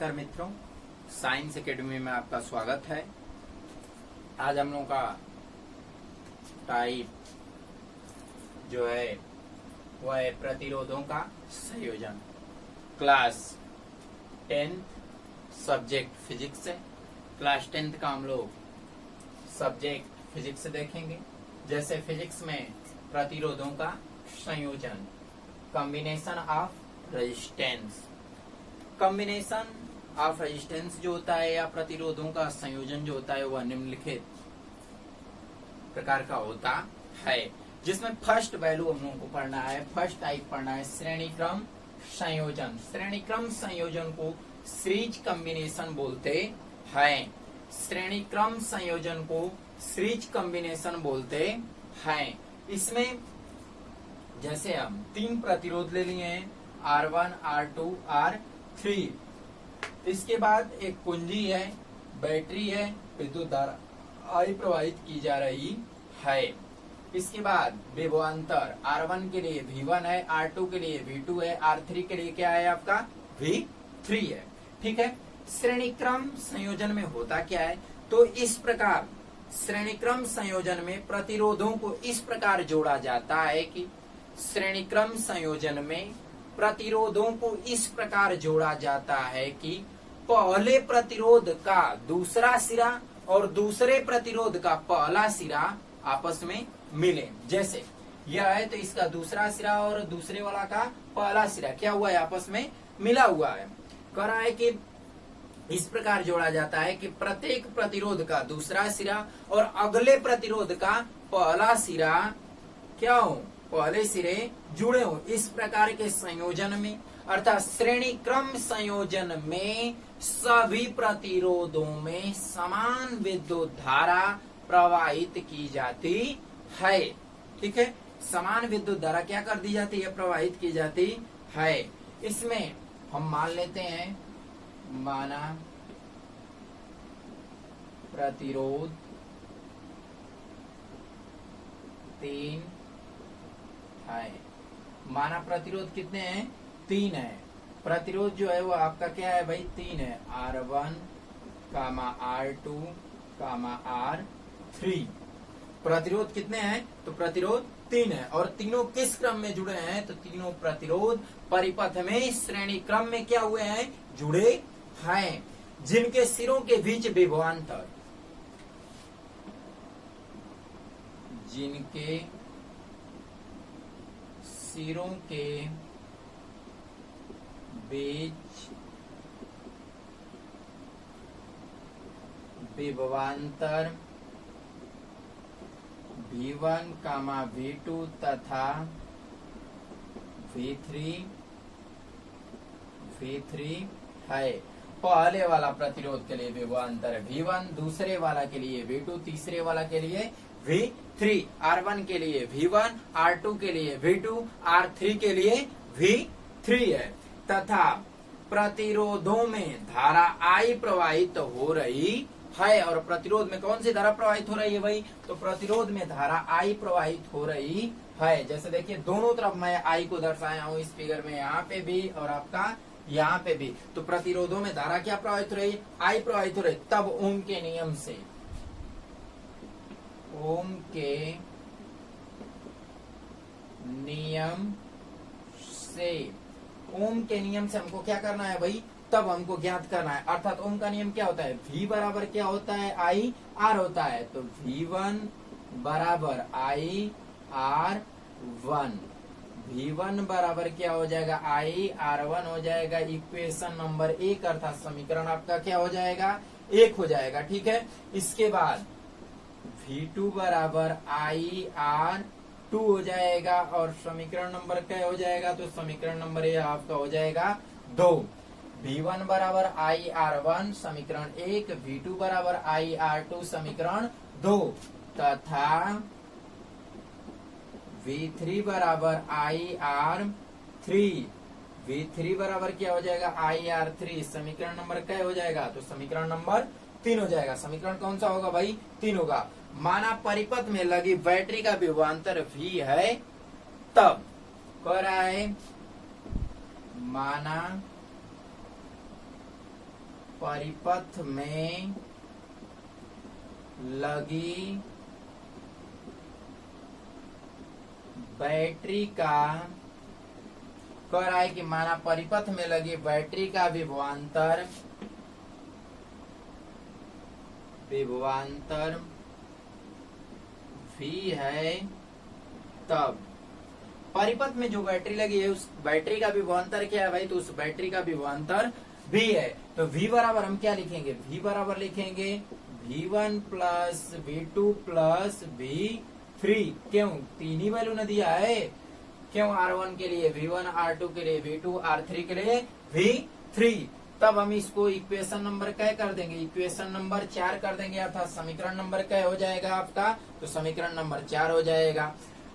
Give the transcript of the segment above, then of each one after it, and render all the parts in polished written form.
नमस्कार मित्रों, science academy में आपका स्वागत है। आज हम लोगों का टाइप जो है वह है प्रतिरोधों का संयोजन। क्लास 10th सब्जेक्ट फिजिक्स है। क्लास 10th का हम लोग सब्जेक्ट फिजिक्स देखेंगे। जैसे फिजिक्स में प्रतिरोधों का संयोजन, combination of resistance. Combination of resistance जो होता है या प्रतिरोधों का संयोजन जो होता है वह निम्नलिखित प्रकार का होता है, जिसमें फर्स्ट वैल्यू हम लोगों को पढ़ना है, फर्स्ट टाइप पढ़ना है श्रेणी क्रम संयोजन। श्रेणी क्रम संयोजन को सीरीज कॉम्बिनेशन बोलते हैं। श्रेणी क्रम संयोजन को सीरीज कॉम्बिनेशन बोलते हैं। इसमें जैसे हम तीन प्रतिरोध ले लिए हैं, R1, R2, R3। इसके बाद एक कुंजी है, बैटरी है, विद्युत धारा आई प्रवाहित की जा रही है। इसके बाद विभवांतर R1 के लिए V1 है, R2 के लिए V2 है, R3 के लिए क्या है आपका V3 है। ठीक है। श्रेणी क्रम संयोजन में होता क्या है, तो इस प्रकार श्रेणी क्रम संयोजन में प्रतिरोधों को इस प्रकार जोड़ा जाता है कि श्रेणी क्रम संयोजन में प्रतिरोधों को इस प्रकार जोड़ा जाता है कि पहले प्रतिरोध का दूसरा सिरा और दूसरे प्रतिरोध का पहला सिरा आपस में मिले। जैसे यह है तो इसका दूसरा सिरा और दूसरे वाला का पहला सिरा क्या हुआ है, आपस में मिला हुआ है। कह रहा है कि इस प्रकार जोड़ा जाता है कि प्रत्येक प्रतिरोध का दूसरा सिरा और अगले प्रतिरोध का पहला सिरा क्या हो, पहले सिरे जुड़े हो। इस प्रकार के संयोजन में अर्थात श्रेणी क्रम संयोजन में सभी प्रतिरोधों में समान विद्युत धारा प्रवाहित की जाती है। ठीक है। समान विद्युत धारा क्या कर दी जाती है, प्रवाहित की जाती है। इसमें हम मान लेते हैं, माना प्रतिरोध 3 है। माना प्रतिरोध कितने हैं, 3 है। प्रतिरोध जो है वो आपका क्या है भाई, 3 है। R1, R2, R3। प्रतिरोध कितने हैं, तो प्रतिरोध 3 है। और तीनों किस क्रम में जुड़े हैं, तो तीनों प्रतिरोध परिपथ में श्रेणी क्रम में क्या हुए हैं, जुड़े हैं, जिनके सिरों के बीच विभवांतर, जिनके सिरों के बीच विभवांतर V1, V2 तथा V3 है। पहले वाला प्रतिरोध के लिए विभवांतर V1, दूसरे वाला के लिए V2, तीसरे वाला के लिए V3। R1 के लिए V1, R2 के लिए V2, R3 के लिए V3 है। तथा प्रतिरोधों में धारा I प्रवाहित हो रही है। और प्रतिरोध में कौन सी धारा प्रवाहित हो रही है भाई, तो प्रतिरोध में धारा I प्रवाहित हो रही है। जैसे देखिए दोनों तरफ मैं I को दर्शाया हूँ इस फिगर में, यहाँ पे भी और आपका यहाँ पे भी। तो प्रतिरोधों में धारा क्या प्रवाहित हो रही है, I प्रवाहित हो रही। तब ओम के नियम से, ओम के नियम से, ओम के नियम से हमको क्या करना है भाई, तब हमको ज्ञात करना है। अर्थात ओम का नियम क्या होता है, V बराबर क्या होता है, I R होता है। तो V1 बराबर I R1, V1 बराबर क्या हो जाएगा, I R1 हो जाएगा। इक्वेशन नंबर 1 अर्थात समीकरण आपका क्या हो जाएगा, 1 हो जाएगा। ठीक है। इसके बाद V2 बराबर I R2 हो जाएगा और समीकरण नंबर क्या हो जाएगा, तो समीकरण नंबर ये आपका हो जाएगा 2। V1 बराबर I R1 समीकरण 1, V2 बराबर I R2 समीकरण 2 तथा V3 बराबर I R3। V3 बराबर क्या हो जाएगा, I R3 समीकरण नंबर क्या हो जाएगा, तो समीकरण नंबर 3 हो जाएगा। समीकरण कौन सा होगा भाई, 3 होगा। माना परिपथ में लगी बैटरी का विभवांतर V है, तब कह रहा है माना परिपथ में लगी बैटरी का कह रहा है कि माना परिपथ में लगी बैटरी का विभवांतर V है, तब परिपथ में जो बैटरी लगी है उस बैटरी का विभवांतर क्या है भाई, तो उस बैटरी का विभवांतर V है। तो V बराबर हम क्या लिखेंगे, V बराबर लिखेंगे V1 plus V2 plus V3। क्यों, तीन ही वैल्यू न दिया है, क्यों, R1 के लिए V1, R2 के लिए V2, R3 के लिए V3। तब हम इसको इक्वेशन नंबर क्या कर देंगे, इक्वेशन नंबर 4 कर देंगे, अर्थात समीकरण नंबर क्या हो जाएगा आपका, तो समीकरण नंबर 4 हो जाएगा।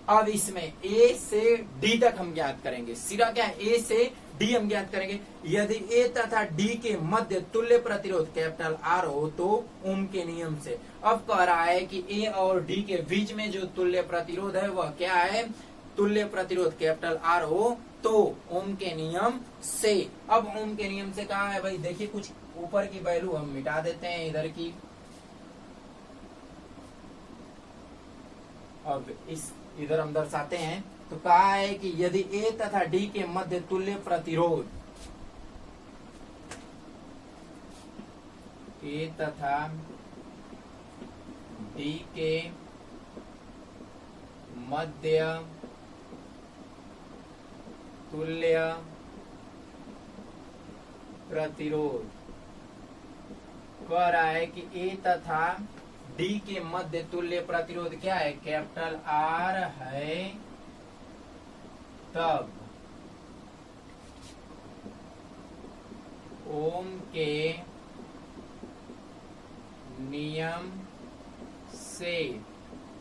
अब इसमें A से D तक हम ज्ञात करेंगे, सिरा क्या है, A से D हम ज्ञात करेंगे। यदि A तथा D के मध्य तुल्य प्रतिरोध कैपिटल R हो तो ओम के नियम से। अब कह रहा है कि A और D के बीच में जो तुल्य प्रतिरोध है वह क्या है, तुल्य प्रतिरोध कैपिटल R हो तो ओम के नियम से। अब ओम के नियम से कहा है भाई, देखिए कुछ ऊपर की वैल्यू हम मिटा देते हैं इधर की। अब इस इधर हम दर्शाते हैं, तो कहा है कि यदि A तथा D के मध्य तुल्य प्रतिरोध, A तथा D के मध्य तुल्य प्रतिरोध, कह रहा है कि A तथा D के मध्य तुल्य प्रतिरोध क्या है, कैपिटल R है, तब ओम के नियम से।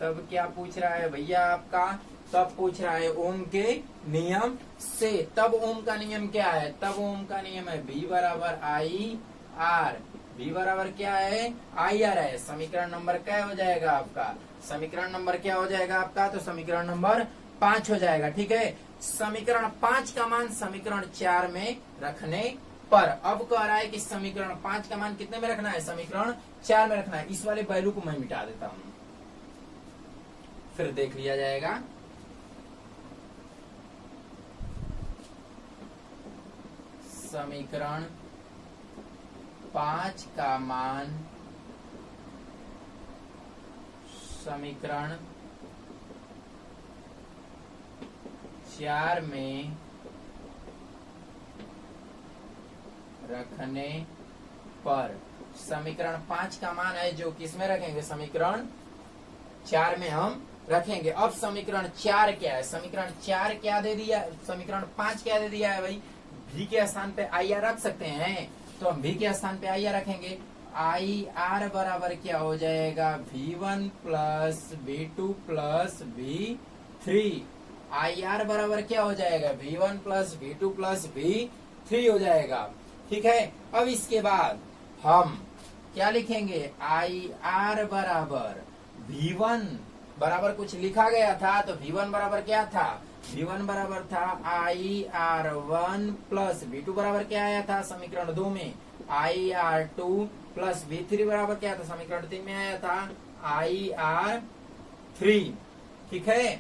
तब क्या पूछ रहा है भैया आपका, तब पूछ रहा है ओम के नियम से। तब ओम का नियम क्या है, तब ओम का नियम है V बराबर आई आर। V बराबर क्या है, आई आर है। समीकरण नंबर क्या हो जाएगा आपका, समीकरण नंबर क्या हो जाएगा आपका, तो समीकरण नंबर 5 हो जाएगा। ठीक है, समीकरण 5 का मान समीकरण 4 में रखने पर। अब कह रहा है कि समीकरण 5 का मान कितने में रखना है, समीकरण 4 में रखना है। इस वाले वैल्यू को मैं मिटा देता हूं, फिर देख लिया जाएगा। समीकरण 5 का मान समीकरण 4 में रखने पर। समीकरण 5 का मान है जो किसमें रखेंगे, समीकरण 4 में हम रखेंगे। अब समीकरण 4 क्या है, समीकरण 4 क्या दे दिया, समीकरण 5 क्या दे दिया है भाई, V के स्थान पे आई आर रख सकते हैं, तो हम V के स्थान पे आई आर रखेंगे। आई आर बराबर क्या हो जाएगा, V1 plus V2 plus V3। I R बराबर क्या हो जाएगा, V1 plus V2 plus V3 हो जाएगा। ठीक है, अब इसके बाद हम क्या लिखेंगे, आई आर बराबर V1 बराबर कुछ लिखा गया था, तो V1 बराबर क्या था, V1 बराबर था IR1 प्लस V2 बराबर क्या आया था समीकरण 2 में, IR2 प्लस V3 बराबर क्या था समीकरण 3 में आया था IR3। ठीक है,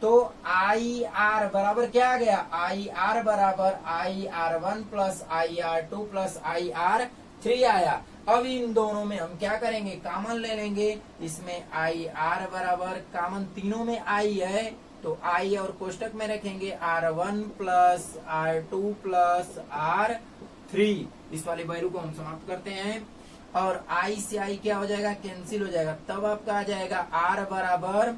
तो IR बराबर क्या आ गया, IR बराबर IR1 plus IR2 plus IR3 आया। अब इन दोनों में हम क्या करेंगे, कॉमन ले लेंगे। इसमें IR बराबर कॉमन तीनों में I है, तो I और कोष्टक में रखेंगे R1 plus R2 plus R3। इस वाली वैल्यू को हम समाप्त करते हैं और I से I क्या हो जाएगा, कैंसिल हो जाएगा। तब आपका आ जाएगा R बराबर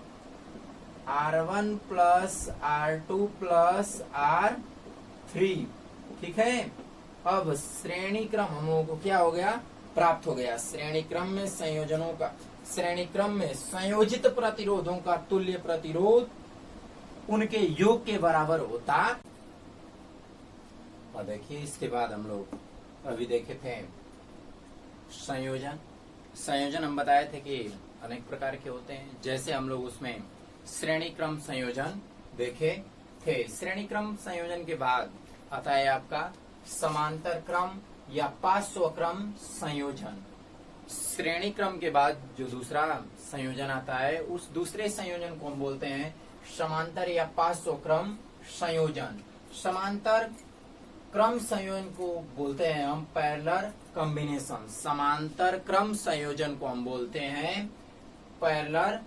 R1 plus R2 plus R3। ठीक है, अब श्रेणी क्रम हम लोगों को क्या हो गया, प्राप्त हो गया। श्रेणी क्रम में संयोजनों का, श्रेणी क्रम में संयोजित प्रतिरोधों का तुल्य प्रतिरोध उनके योग के बराबर होता। और देखिए इसके बाद हम लोग अभी देखे थे संयोजन। संयोजन हम बताए थे कि अनेक प्रकार के होते हैं, जैसे हम लोग उसमें श्रेणी क्रम संयोजन देखे थे। श्रेणी क्रम संयोजन के बाद आता है आपका समांतर क्रम या पार्श्वक्रम संयोजन। श्रेणी क्रम के बाद जो दूसरा संयोजन आता है उस दूसरे संयोजन को हम बोलते हैं समांतर या पार्श्वक्रम संयोजन। समांतर क्रम संयोजन को बोलते हैं हम पैरेलल कॉम्बिनेशन। समांतर क्रम संयोजन को हम बोलते हैं पैरेलल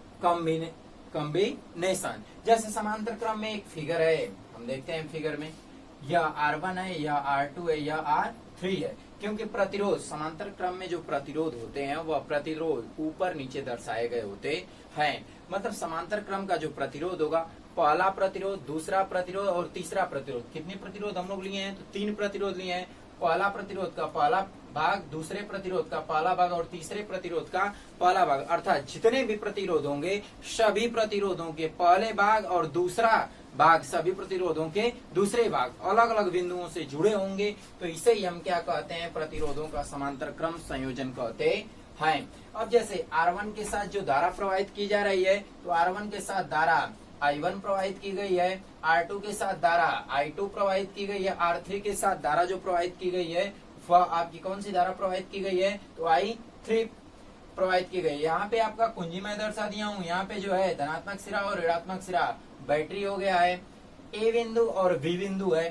कॉम्बिनेशन। जैसे समांतर क्रम में एक फिगर है, हम देखते हैं फिगर में या R1 है या R2 है या R3 है, क्योंकि प्रतिरोध समांतर क्रम में जो प्रतिरोध होते हैं वह प्रतिरोध ऊपर नीचे दर्शाए गए होते हैं। मतलब समांतर क्रम का जो प्रतिरोध होगा, पहला प्रतिरोध, दूसरा प्रतिरोध और तीसरा प्रतिरोध। कितने प्रतिरोध हम लोग लिए हैं? तो 3 प्रतिरोध लिए हैं। पहला प्रतिरोध का पहला भाग, दूसरे प्रतिरोध का पहला भाग और तीसरे प्रतिरोध का पहला भाग, अर्थात जितने भी प्रतिरोध होंगे सभी प्रतिरोधों के पहले भाग और दूसरा भाग, सभी प्रतिरोधों के दूसरे भाग अलग अलग बिंदुओं से जुड़े होंगे। तो इसे ही हम क्या कहते हैं? प्रतिरोधों का समांतर क्रम संयोजन कहते हैं। अब जैसे R1 के साथ जो धारा प्रवाहित की जा रही है, तो R1 के साथ धारा I1 प्रवाहित की गई है, R2 के साथ धारा I2 प्रवाहित की गई है, R3 के साथ धारा जो प्रवाहित की गई है वह आपकी कौन सी धारा प्रवाहित की गई है? तो I3 प्रवाहित की गई। यहाँ पे आपका कुंजी मैं दर्शा दिया हूँ। यहाँ पे जो है धनात्मक सिरा और ऋणात्मक सिरा बैटरी हो गया है, A बिंदु और B बिंदु है।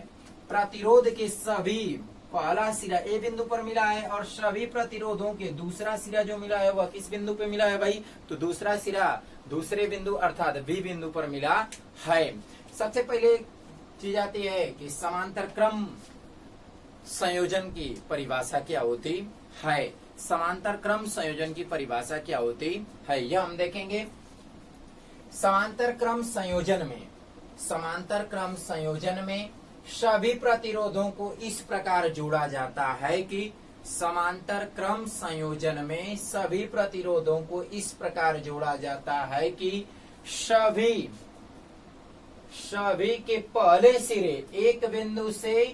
प्रतिरोध के सभी पहला सिरा A बिंदु पर मिला है और सभी प्रतिरोधों के दूसरा सिरा जो मिला है वह किस बिंदु पे मिला है भाई? तो दूसरा सिरा दूसरे बिंदु अर्थात B बिंदु पर मिला है। सबसे पहले चीज आती है कि समांतर क्रम संयोजन की परिभाषा क्या होती है। समांतर क्रम संयोजन की परिभाषा क्या होती है यह हम देखेंगे। समांतर क्रम संयोजन में सभी प्रतिरोधों को इस प्रकार जोड़ा जाता है कि समांतर क्रम संयोजन में सभी प्रतिरोधों को इस प्रकार जोड़ा जाता है कि सभी के पहले सिरे एक बिंदु से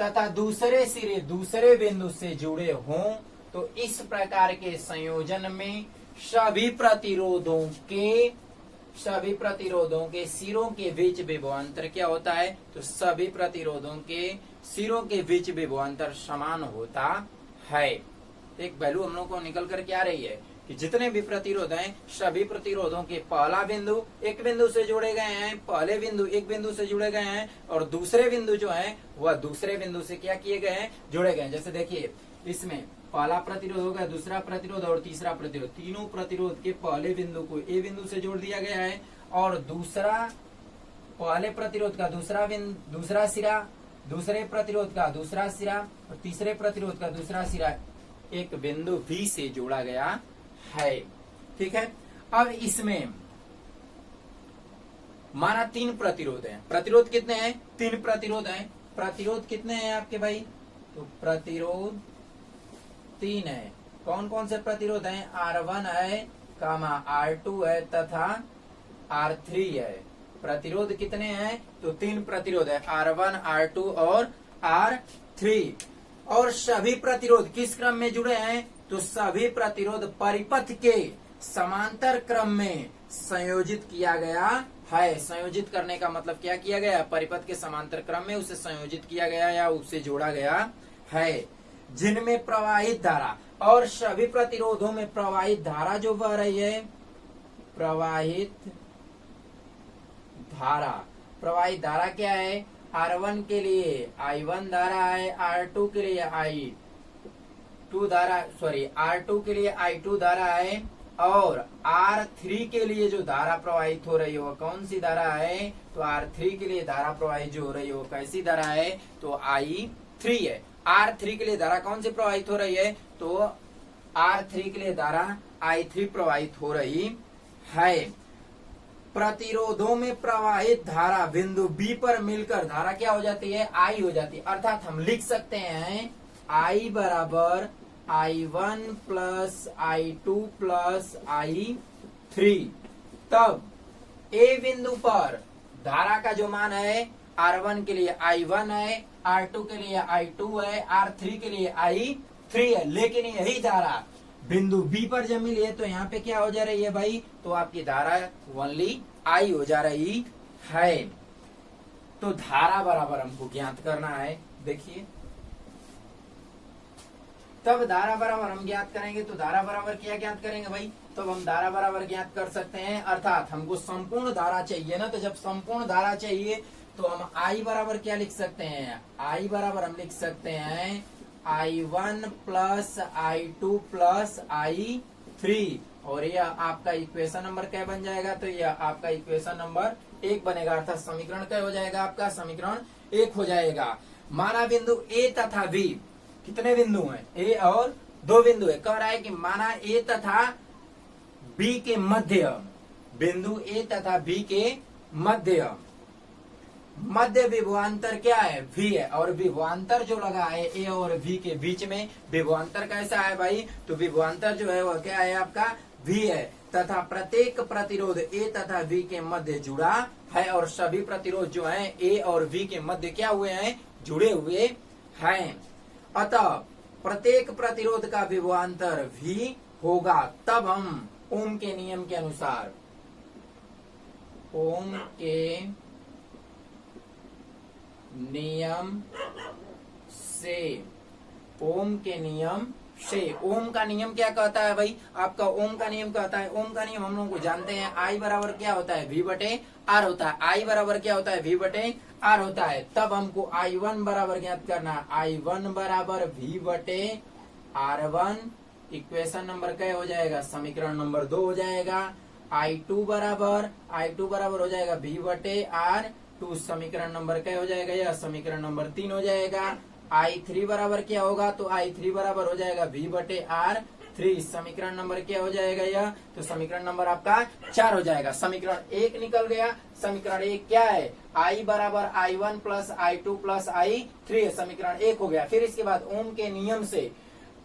तथा दूसरे सिरे दूसरे बिंदु से जुड़े हों। तो इस प्रकार के संयोजन में सभी प्रतिरोधों के सिरों के बीच विभवांतर क्या होता है? तो सभी प्रतिरोधों के सिरों के बीच विभवांतर समान होता है। एक वैल्यू हम लोग को निकल कर क्या रही है कि जितने भी प्रतिरोध हैं सभी प्रतिरोधों के पहला बिंदु एक बिंदु से जुड़े गए हैं, पहले बिंदु एक बिंदु से जुड़े गए हैं और दूसरे बिंदु जो है वह दूसरे बिंदु से क्या किए गए हैं? जुड़े गए हैं। जैसे देखिए इसमें पहला प्रतिरोध होगा, दूसरा प्रतिरोध और तीसरा प्रतिरोध, तीनों प्रतिरोध के पहले बिंदु को A बिंदु से जोड़ दिया गया है और दूसरा पहले प्रतिरोध का दूसरा सिरा, दूसरे प्रतिरोध का दूसरा सिरा और तीसरे प्रतिरोध का दूसरा सिरा एक बिंदु B से जोड़ा गया है। ठीक है। अब इसमें माना 3 प्रतिरोध हैं। प्रतिरोध कितने हैं? 3 प्रतिरोध हैं। प्रतिरोध कितने हैं आपके भाई? तो प्रतिरोध 3 है। कौन कौन से प्रतिरोध हैं? R1 है, R2 है तथा R3 है। प्रतिरोध कितने हैं? तो 3 प्रतिरोध है, R1, R2 और R3। और सभी प्रतिरोध किस क्रम में जुड़े हैं? तो सभी प्रतिरोध परिपथ के समांतर क्रम में संयोजित किया गया है। संयोजित करने का मतलब क्या किया गया? परिपथ के समांतर क्रम में उसे संयोजित किया गया या उससे जोड़ा गया है। जिनमें प्रवाहित धारा और सभी प्रतिरोधों में प्रवाहित धारा जो बह रही है, प्रवाहित धारा क्या है? R1 के लिए I1 धारा है, R2 के लिए R2 के लिए I2 धारा है और R3 के लिए जो धारा प्रवाहित हो रही है वो कौन सी धारा है? तो R3 के लिए धारा प्रवाहित जो हो रही है वो कैसी धारा है? तो I3 है। R3 के लिए धारा कौन सी प्रवाहित हो रही है? तो R3 के लिए धारा I3 प्रवाहित हो रही है। प्रतिरोधों में प्रवाहित धारा बिंदु B पर मिलकर धारा क्या हो जाती है? I हो जाती है। अर्थात हम लिख सकते हैं I बराबर I1 plus I2 plus I3। तब A बिंदु पर धारा का जो मान है R1 के लिए I1 है, R2 के लिए I2 है, R3 के लिए I3 है। लेकिन यही धारा बिंदु B पर जब मिली है तो यहाँ पे क्या हो जा रही है भाई? तो आपकी धारा ओनली I हो जा रही है। तो धारा बराबर हमको ज्ञात करना है। देखिए तब धारा बराबर हम ज्ञात करेंगे। तो धारा बराबर क्या ज्ञात करेंगे भाई, तब हम धारा बराबर ज्ञात कर सकते हैं। अर्थात हमको संपूर्ण धारा चाहिए ना, तो जब संपूर्ण धारा चाहिए तो हम I बराबर क्या लिख सकते हैं, I बराबर हम लिख सकते हैं I1 plus I2 plus I3, और यह आपका इक्वेशन नंबर क्या बन जाएगा, तो यह आपका इक्वेशन नंबर 1 बनेगा। अर्थात समीकरण क्या हो जाएगा, आपका समीकरण 1 हो जाएगा। माना बिंदु A तथा B, कितने बिंदु हैं, A और 2 बिंदु है। कह रहा है कि माना A तथा B के मध्य, बिंदु A तथा B के मध्य विभवांतर क्या है, V है, और विभवांतर जो लगा है A और V के बीच में, विभवांतर कैसा है भाई, तो विभवांतर जो है वह क्या है आपका V है, तथा प्रत्येक प्रतिरोध A तथा V के मध्य जुड़ा है, और सभी प्रतिरोध जो है A और V के मध्य क्या हुए हैं, जुड़े हुए हैं। अतः प्रत्येक प्रतिरोध का विभवांतर V होगा। तब हम ओम के नियम के अनुसार, ओम के नियम से, ओम के नियम से, ओम का नियम क्या कहता है भाई, आपका ओम का नियम कहता है, ओम का नियम हम लोग को जानते हैं, I बराबर क्या होता है, V बटे R होता है। I बराबर क्या होता है, V बटे R होता है। तब हमको I1 बराबर ज्ञात करना, I1 बराबर V बटे R1, इक्वेशन नंबर क्या हो जाएगा, समीकरण नंबर 2 हो जाएगा। I2 बराबर हो जाएगा V बटे R2, समीकरण नंबर क्या हो जाएगा, यह समीकरण नंबर 3 हो जाएगा। I3 बराबर क्या होगा, तो I3 बराबर हो जाएगा V बटे R3, समीकरण नंबर क्या हो जाएगा यह, तो समीकरण नंबर आपका 4 हो जाएगा। समीकरण 1 निकल गया। समीकरण 1 क्या है, I बराबर I1 plus I2 plus I3 है, समीकरण 1 हो गया। फिर इसके बाद ओम के नियम से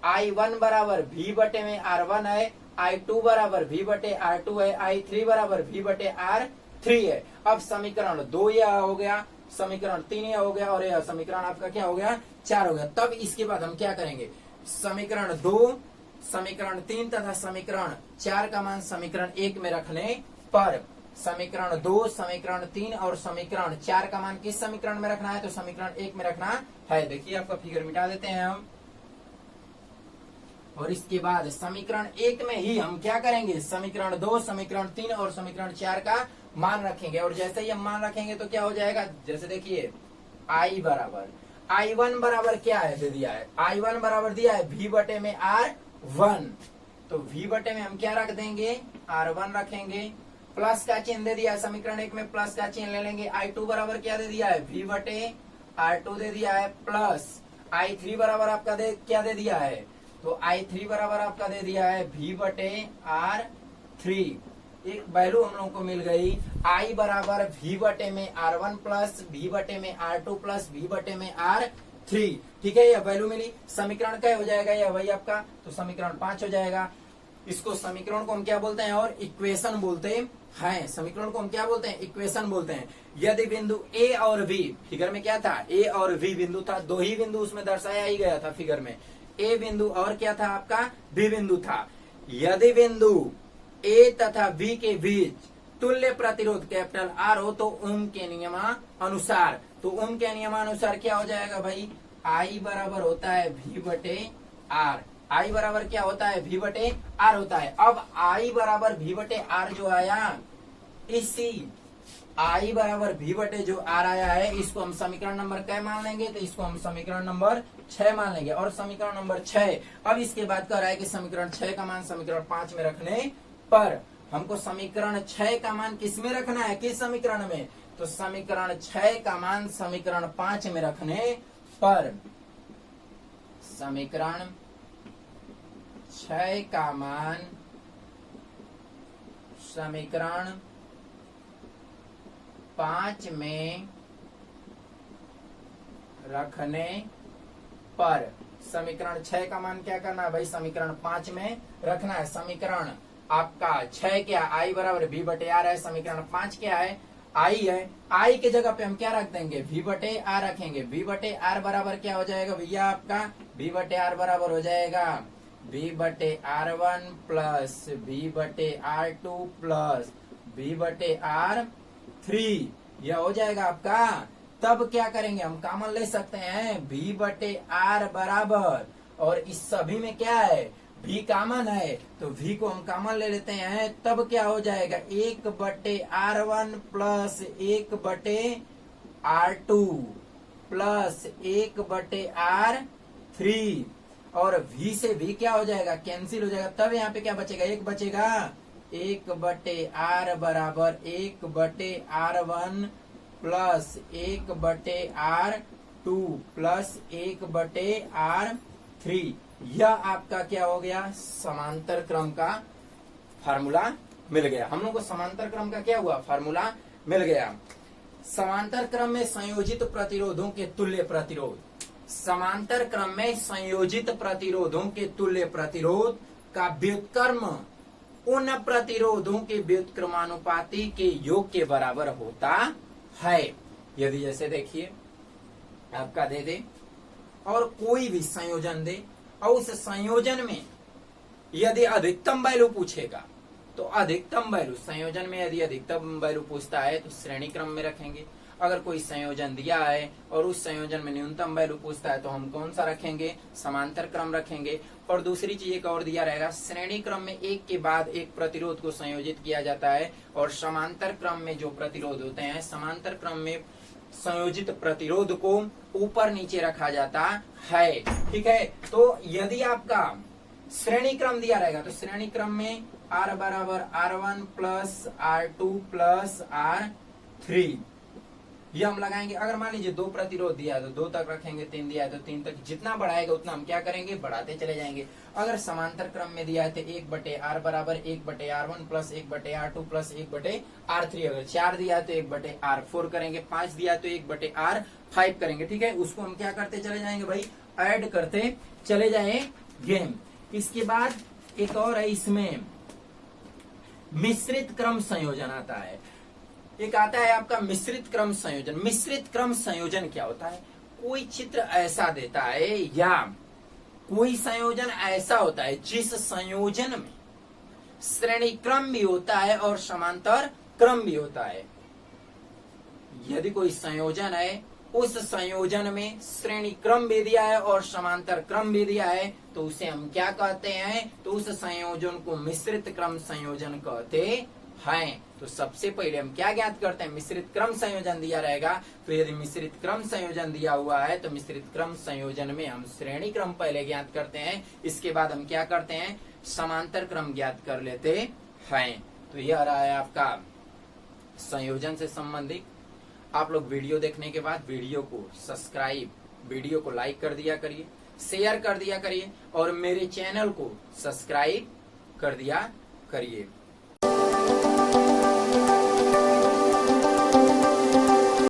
I1 बराबर V बटे में R1 है, I2 बराबर V बटे R2 है, I3 बराबर V बटे R3 है। अब समीकरण 2 यह हो गया, समीकरण 3 यह हो गया, और यह समीकरण आपका क्या हो गया, 4 हो गया। तब इसके बाद हम क्या करेंगे, समीकरण 2, समीकरण 3 तथा समीकरण 4 का मान समीकरण 1 में रखने पर, समीकरण 2, समीकरण 3 और समीकरण 4 का मान किस समीकरण में रखना है, तो समीकरण 1 में रखना है। देखिए आपका फिगर मिटा देते हैं हम, और इसके बाद समीकरण 1 में ही हम क्या करेंगे, समीकरण 2, समीकरण 3 और समीकरण 4 का मान रखेंगे। और जैसे ही हम मान रखेंगे तो क्या हो जाएगा, जैसे देखिए I बराबर, I1 बराबर क्या है, दे दिया है, I1 बराबर दिया है V बटे में R1, तो V बटे में हम क्या रख देंगे, R1 रखेंगे। प्लस का चिन्ह दे दिया है, समीकरण 1 में प्लस का चिन्ह ले लेंगे। I2 बराबर क्या दे दिया है, V बटे R2 दे दिया है, प्लस I3 बराबर आपका क्या दे दिया है, तो I3 बराबर आपका दे दिया है V बटे R3। एक वैल्यू हम लोगों को मिल गई, I बराबर V बटे में R1 प्लस V बटे में R2 प्लस V बटे में R3। ठीक है, यह वैल्यू मिली। समीकरण क्या हो जाएगा यह वही आपका, तो समीकरण 5 हो जाएगा। इसको समीकरण को हम क्या बोलते हैं, और इक्वेशन बोलते हैं। समीकरण को हम क्या बोलते हैं, इक्वेशन बोलते हैं। यदि बिंदु A और B, फिगर में क्या था, A और V बिंदु था, 2 ही बिंदु उसमें दर्शाया ही गया था फिगर में, A बिंदु और क्या था आपका B बिंदु था। यदि बिंदु A तथा B के बीच तुल्य प्रतिरोध कैपिटल R हो तो ओम के नियमानुसार, तो ओम के नियमानुसार क्या हो जाएगा भाई, I बराबर होता है V बटे R, I बराबर क्या होता है, V बटे R होता है। अब I बराबर V बटे R जो आया, इसी I बराबर V बटे जो R आया है, इसको हम समीकरण नंबर क्या मान लेंगे, तो इसको हम समीकरण नंबर 6 मान लेंगे। और समीकरण नंबर 6, अब इसके बाद कह रहा है कि समीकरण 6 का मान समीकरण 5 में रखने पर, हमको समीकरण 6 का मान किस में रखना है, किस समीकरण में, तो समीकरण 6 का मान समीकरण 5 में रखने पर, समीकरण 6 का मान समीकरण 5 में रखने पर, समीकरण 6 का मान क्या करना है भाई, समीकरण 5 में रखना है। समीकरण आपका 6 क्या, I बराबर V बटे R है, समीकरण 5 क्या है, I है। I के जगह पे हम क्या रख देंगे, V बटे R रखेंगे। V बटे R बराबर क्या हो जाएगा भैया आपका, V बटे R बराबर हो जाएगा V बटे R1 प्लस V बटे R2 प्लस V बटे R3, यह हो जाएगा आपका। तब क्या करेंगे, हम कॉमन ले सकते हैं, V बटे R बराबर और इस सभी में क्या है, v कॉमन है, तो v को हम कॉमन ले लेते हैं, तब क्या हो जाएगा 1/r1 plus 1/r2 plus 1/r3 और v से v क्या हो जाएगा, कैंसिल हो जाएगा, तब यहाँ पे क्या बचेगा, 1 बचेगा, 1/r बराबर 1/r1 plus 1/r2 plus 1/r3। यह आपका क्या हो गया, समांतर क्रम का फार्मूला मिल गया। हम लोग को समांतर क्रम का क्या हुआ, फार्मूला मिल गया। समांतर क्रम में संयोजित प्रतिरोधों के तुल्य प्रतिरोध, समांतर क्रम में संयोजित प्रतिरोधों के तुल्य प्रतिरोध का व्युत्क्रम उन प्रतिरोधों के व्युत्क्रमानुपाती के योग के बराबर होता है। यदि जैसे देखिए आपका दे दे और कोई भी संयोजन दे और उस संयोजन में यदि अधिकतम वैल्यू पूछेगा तो अधिकतम वैल्यू, संयोजन में यदि अधिकतम वैल्यू पूछता है तो श्रेणी क्रम में रखेंगे। अगर कोई संयोजन दिया है और उस संयोजन में न्यूनतम वैल्यू पूछता है तो हम कौन सा रखेंगे, समांतर क्रम रखेंगे। और दूसरी चीज एक और दिया रहेगा, श्रेणी क्रम में एक के बाद एक प्रतिरोध को संयोजित किया जाता है और समांतर क्रम में जो प्रतिरोध होते हैं, समांतर क्रम में संयोजित प्रतिरोध को ऊपर नीचे रखा जाता है। ठीक है, तो यदि आपका श्रेणी क्रम दिया रहेगा तो श्रेणी क्रम में r बराबर r1 plus r2 plus r3 ये हम लगाएंगे। अगर मान लीजिए 2 प्रतिरोध दिया है तो 2 तक रखेंगे, 3 दिया है तो 3 तक, जितना बढ़ाएगा उतना हम क्या करेंगे, बढ़ाते चले जाएंगे। अगर समांतर क्रम में दिया है तो 1/r बराबर 1/r1 plus 1/r2 plus 1/r3, अगर 4 दिया है तो 1/r4 करेंगे, 5 दिया है तो 1/r5 करेंगे। ठीक है, उसको हम क्या करते चले जाएंगे भाई, ऐड करते चले जाएंगे। इसके बाद एक और है, इसमें मिश्रित क्रम संयोजन आता है। एक आता है आपका मिश्रित क्रम संयोजन। मिश्रित क्रम संयोजन क्या होता है, कोई चित्र ऐसा देता है या कोई संयोजन ऐसा होता है जिस संयोजन में श्रेणी क्रम भी होता है और समांतर क्रम भी होता है। यदि कोई संयोजन है, उस संयोजन में श्रेणी क्रम भी दिया है और समांतर क्रम भी दिया है, तो उसे हम क्या कहते हैं, तो उस संयोजन को मिश्रित क्रम संयोजन कहते हैं। तो सबसे पहले हम क्या ज्ञात करते हैं, मिश्रित क्रम संयोजन दिया रहेगा तो यदि मिश्रित क्रम संयोजन दिया हुआ है तो मिश्रित क्रम संयोजन में हम श्रेणी क्रम पहले ज्ञात करते हैं, इसके बाद हम क्या करते हैं, समांतर क्रम ज्ञात कर लेते हैं। तो यह रहा है आपका संयोजन से संबंधित। आप लोग वीडियो देखने के बाद वीडियो को सब्सक्राइब, वीडियो को लाइक कर दिया करिए, शेयर कर दिया करिए और मेरे चैनल को सब्सक्राइब कर दिया करिए।